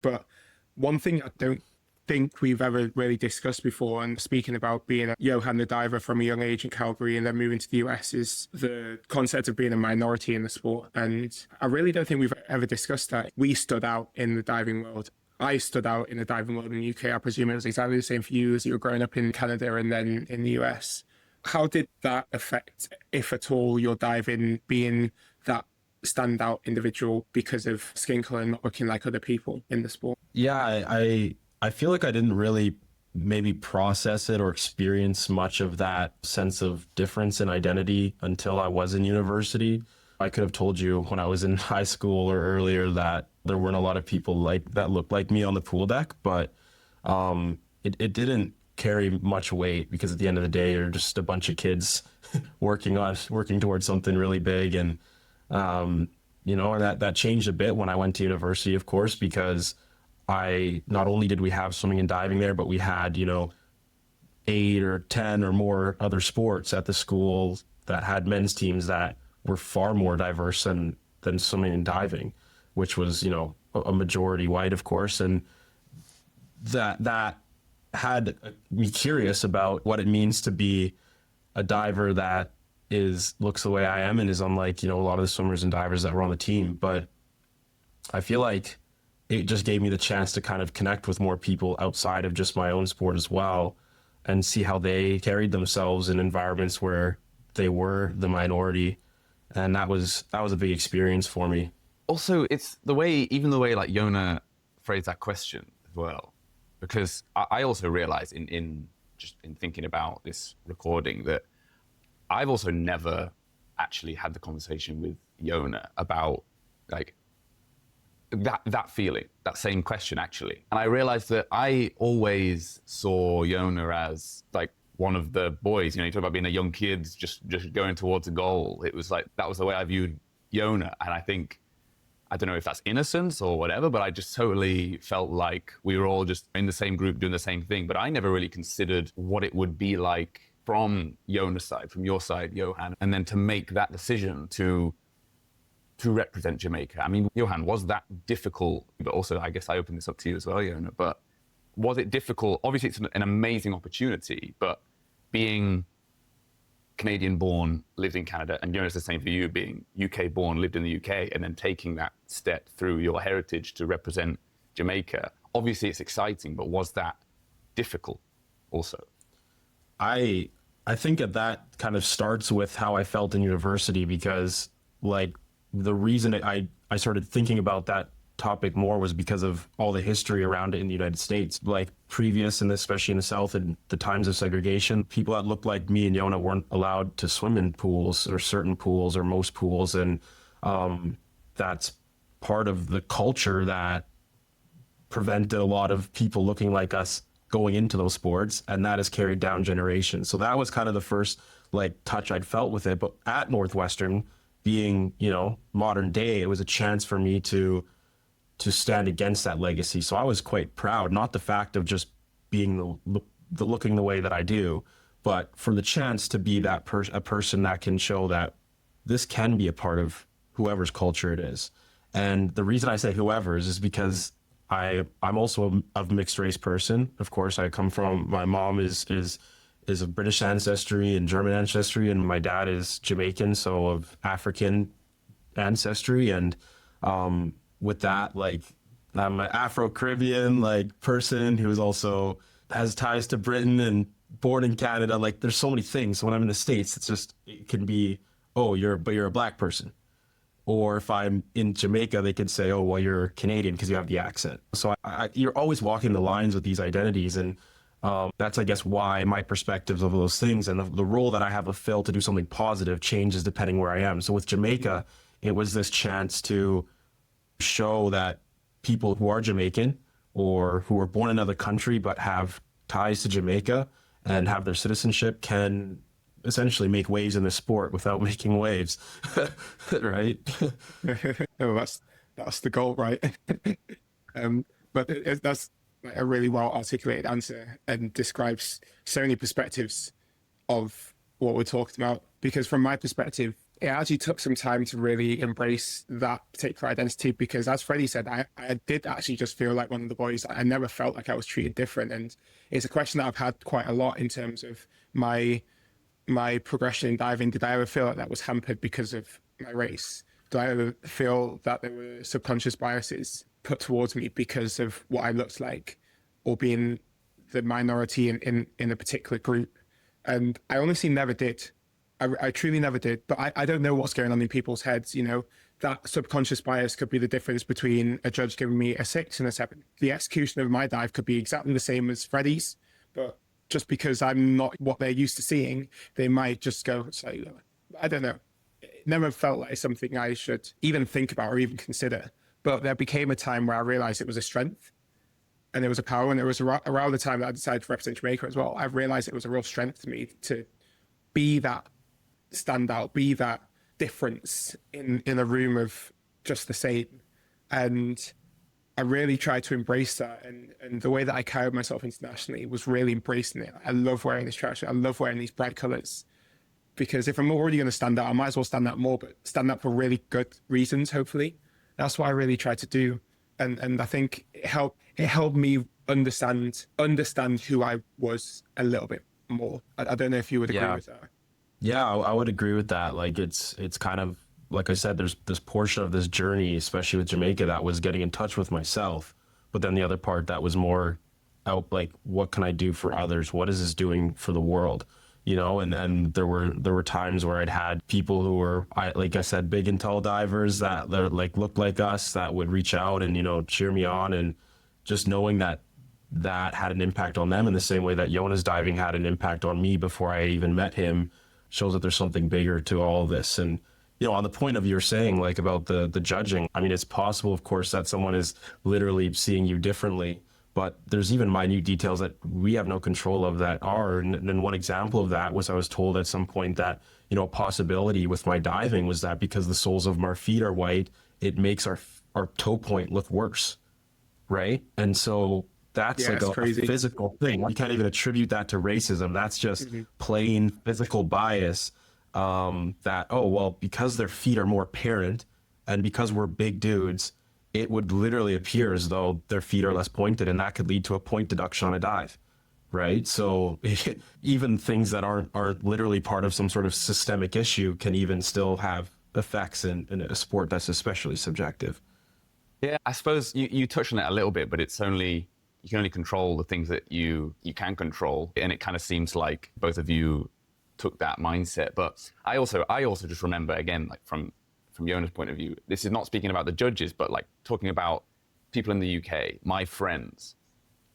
But one thing I don't think we've ever really discussed before, and speaking about being a Yohan the diver from a young age in Calgary and then moving to the US, is the concept of being a minority in the sport. And I really don't think we've ever discussed that. We stood out in the diving world. I stood out in the diving world in the UK. I presume it was exactly the same for you as you were growing up in Canada and then in the US. How did that affect, if at all, your diving being that standout individual because of skin color and not looking like other people in the sport? Yeah, I feel like I didn't really maybe process it or experience much of that sense of difference in identity until I was in university. I could have told you when I was in high school or earlier that there weren't a lot of people like that looked like me on the pool deck, but it didn't carry much weight because at the end of the day, you're just a bunch of kids working towards something really big. And and that changed a bit when I went to university, of course, because not only did we have swimming and diving there, but we had, 8 or 10 or more other sports at the school that had men's teams that were far more diverse than swimming and diving, which was, a majority white, of course. And that had me curious about what it means to be a diver that looks the way I am and is unlike, a lot of the swimmers and divers that were on the team. But I feel like it just gave me the chance to kind of connect with more people outside of just my own sport as well and see how they carried themselves in environments where they were the minority. And that was a big experience for me. Also, it's the way like Yona phrased that question as well, because I also realized in thinking about this recording that I've also never actually had the conversation with Yona about like that feeling, that same question actually. And I realized that I always saw Yona as like one of the boys, you talk about being a young kid, just going towards a goal. It was like, that was the way I viewed Yona. And I don't know if that's innocence or whatever, but I just totally felt like we were all just in the same group doing the same thing. But I never really considered what it would be like from Yona's side, from your side, Yohan, and then to make that decision to represent Jamaica. I mean, Yohan, was that difficult? But also, I guess I open this up to you as well, Yona, but was it difficult? Obviously, it's an amazing opportunity, but being Canadian-born, lived in Canada, and Yona's the same for you, being UK-born, lived in the UK, and then taking that step through your heritage to represent Jamaica. Obviously, it's exciting, but was that difficult also? I think that kind of starts with how I felt in university, because like the reason I started thinking about that topic more was because of all the history around it in the United States. Like previous, and especially in the South, in the times of segregation, people that looked like me and Yona weren't allowed to swim in pools or certain pools or most pools. And that's part of the culture that prevented a lot of people looking like us going into those sports, and that has carried down generations. So that was kind of the first like touch I'd felt with it. But at Northwestern, being, modern day, it was a chance for me to stand against that legacy. So I was quite proud, not the fact of just being the looking the way that I do, but for the chance to be that a person that can show that this can be a part of whoever's culture it is. And the reason I say whoever's is because I'm also of mixed race person. Of course, my mom is of British ancestry and German ancestry, and my dad is Jamaican, so of African ancestry. And with that, like, I'm an Afro-Caribbean person who's also has ties to Britain and born in Canada. Like, there's so many things. So when I'm in the States, it can be, oh, you're a black person. Or if I'm in Jamaica, they could say, oh, well, you're Canadian because you have the accent. So you're always walking the lines with these identities. And that's, I guess, why my perspectives of those things and the role that I have to fill to do something positive changes depending where I am. So with Jamaica, it was this chance to show that people who are Jamaican or who were born in another country but have ties to Jamaica and have their citizenship can essentially make waves in the sport without making waves. Right? Oh, that's the goal, right? But that's a really well articulated answer and describes so many perspectives of what we're talking about. Because from my perspective, it actually took some time to really embrace that particular identity because, as Freddie said, I did actually just feel like one of the boys. I never felt like I was treated different. And it's a question that I've had quite a lot in terms of my progression in diving. Did I ever feel like that was hampered because of my race? Did I ever feel that there were subconscious biases put towards me because of what I looked like or being the minority in a particular group? And I honestly never did. I truly never did. But I don't know what's going on in people's heads. You know, that subconscious bias could be the difference between a judge giving me a 6 and a 7. The execution of my dive could be exactly the same as Freddie's, but just because I'm not what they're used to seeing, they might just go slightly lower. I don't know. It never felt like something I should even think about or even consider. But there became a time where I realized it was a strength and it was a power. And it was around the time that I decided to represent Jamaica as well. I realized it was a real strength to me to be that standout, be that difference in a room of just the same. And I really tried to embrace that. And the way that I carried myself internationally was really embracing it. I love wearing this tracksuit. I love wearing these bright colors. Because if I'm already going to stand out, I might as well stand out more, but stand out for really good reasons, hopefully. That's what I really tried to do. And I think it helped me understand who I was a little bit more. I don't know if you would agree with that. Yeah, I would agree with that. Like it's kind of like I said, there's this portion of this journey, especially with Jamaica, that was getting in touch with myself. But then the other part that was more out like, what can I do for others? What is this doing for the world? You know, and there were times where I'd had people who were, like I said, big and tall divers that like looked like us that would reach out and, you know, cheer me on. And just knowing that had an impact on them in the same way that Yona's diving had an impact on me before I even met him shows that there's something bigger to all of this. And, you know, on the point of you're saying like about the judging, I mean, it's possible, of course, that someone is literally seeing you differently. But there's even minute details that we have no control of that are. And one example of that was I was told at some point that, you know, a possibility with my diving was that because the soles of our feet are white, it makes our toe point look worse. Right. And so that's like a physical thing. You can't even attribute that to racism. That's just plain physical bias that, oh, well, because their feet are more apparent and because we're big dudes, it would literally appear as though their feet are less pointed, and that could lead to a point deduction on a dive, right? So even things that aren't literally part of some sort of systemic issue can even still have effects in a sport that's especially subjective. Yeah, I suppose you touched on it a little bit, but it's only, you can only control the things that you can control. And it kind of seems like both of you took that mindset. But I also just remember, again, like from Yona's point of view, this is not speaking about the judges, but like talking about people in the UK, my friends,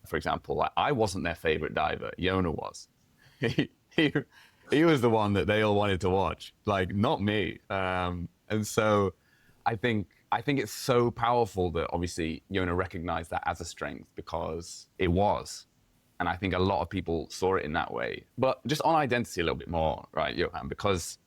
for example. Like, I wasn't their favorite diver. Yona was. He was the one that they all wanted to watch, like not me. And so I think it's so powerful that obviously Yona recognized that as a strength because it was. And I think a lot of people saw it in that way. But just on identity a little bit more, right, Yohan, because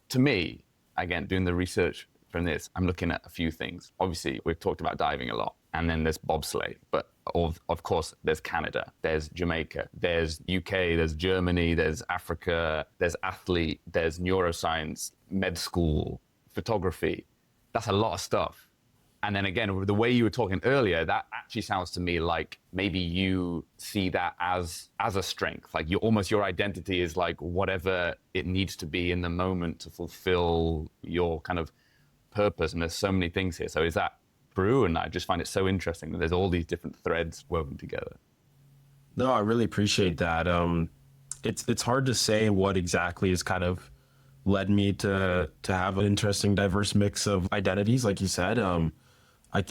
to me, again, doing the research from this, I'm looking at a few things. Obviously, we've talked about diving a lot, and then there's bobsleigh. But of course, there's Canada, there's Jamaica, there's UK, there's Germany, there's Africa, there's athlete, there's neuroscience, med school, photography. That's a lot of stuff. And then again, the way you were talking earlier, that actually sounds to me like maybe you see that as a strength. Like your identity is like whatever it needs to be in the moment to fulfill your kind of purpose. And there's so many things here. So is that true? And I just find it so interesting that there's all these different threads woven together. No, I really appreciate that. It's hard to say what exactly is kind of led me to have an interesting, diverse mix of identities, like you said.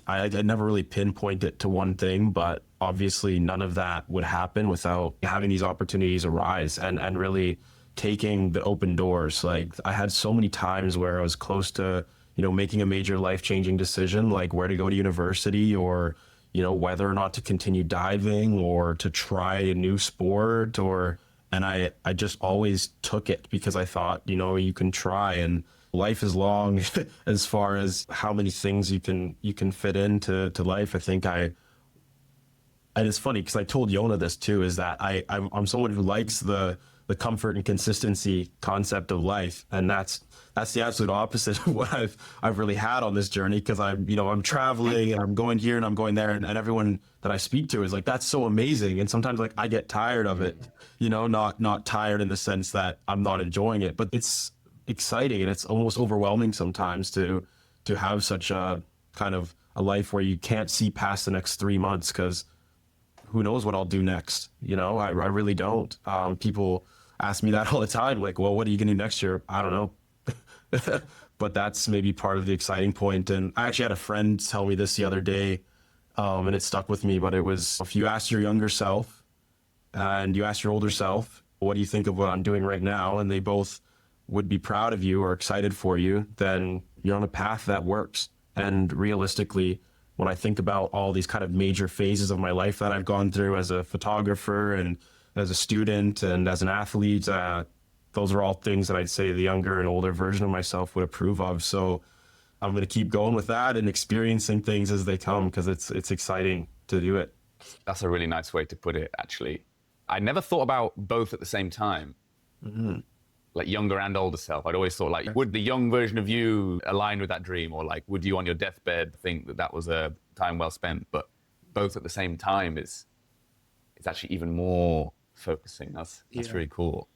I never really pinpoint it to one thing, but obviously none of that would happen without having these opportunities arise and really taking the open doors. Like I had so many times where I was close to, you know, making a major life-changing decision, like where to go to university or, you know, whether or not to continue diving or to try a new sport and I just always took it because I thought, you know, you can try and life is long as far as how many things you can fit into life. I think and it's funny because I told Yona this too, is that I'm someone who likes the the comfort and consistency concept of life. And that's the absolute opposite of what I've really had on this journey, because I'm traveling and I'm going here and I'm going there, and everyone that I speak to is like, that's so amazing. And sometimes like I get tired of it, not tired in the sense that I'm not enjoying it, but it's exciting and it's almost overwhelming sometimes to have such a kind of a life where you can't see past the next 3 months, because who knows what I'll do next? I really don't. People ask me that all the time, like, well, what are you gonna do next year? I don't know. But that's maybe part of the exciting point. And I actually had a friend tell me this the other day, and it stuck with me, but it was, if you ask your younger self and you ask your older self, what do you think of what I'm doing right now? And they both would be proud of you or excited for you, then you're on a path that works. And realistically, when I think about all these kind of major phases of my life that I've gone through as a photographer and as a student and as an athlete, those are all things that I'd say the younger and older version of myself would approve of. So I'm going to keep going with that and experiencing things as they come, because it's exciting to do it. That's a really nice way to put it, actually. I never thought about both at the same time. Mm-hmm. Like younger and older self. I'd always thought, like, would the young version of you align with that dream? Or like, would you on your deathbed think that was a time well spent? But both at the same time is actually even more focusing. That's really cool.